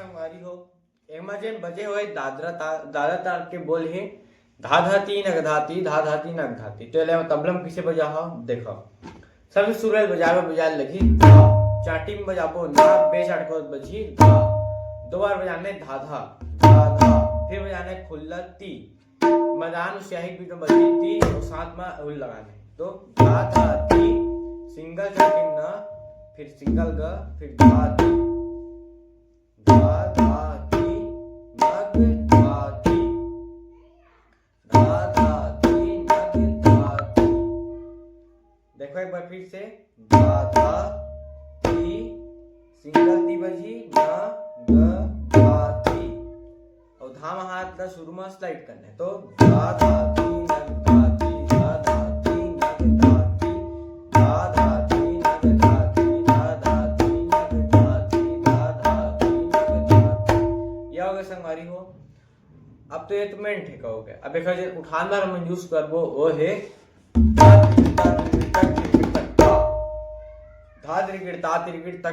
संगवारी हो एमा जेन बजे होए दादरा ताल के बोल हे धा धाती नग धाती धा धाती नग धाती। तो ले तबला में किसे बजा हो देखो। सबसे शुरुआत बजाए लगी धा, चाटी में बजाबो ना बे चाट को बजी धा, दो बार बजाने धा धा धा धा, फिर बजाने खुल्ला ती, मदान स्याही बीट में बजी ती और साथ में हुल लगाने। तो धा धा ती सिंगल चाटी में ना, फिर सिंगल ग, फिर धा ती धा धा ती नग धा ती धा धा ती नग धा ती। देखो एक बार फिर से धा धा ती सिंगल ती बजी ना ग धा ती और धा में हाथ का शुरू में स्लाइड करना है। तो धा धा ती नग धा ती धा धा ती नग धा ती धा धा ती नग धा ती धा धा ती नग धा ती धा धा ती नग धा ती। यह हो गया संगवारी हो। अब तो ये तो मेन ठेका हो गया। अब एक उठान बार हम यूज करबो वो है धा त्रिगिट ता त्रिगिट तक धा त्रिगिट ता त्रिगिट तक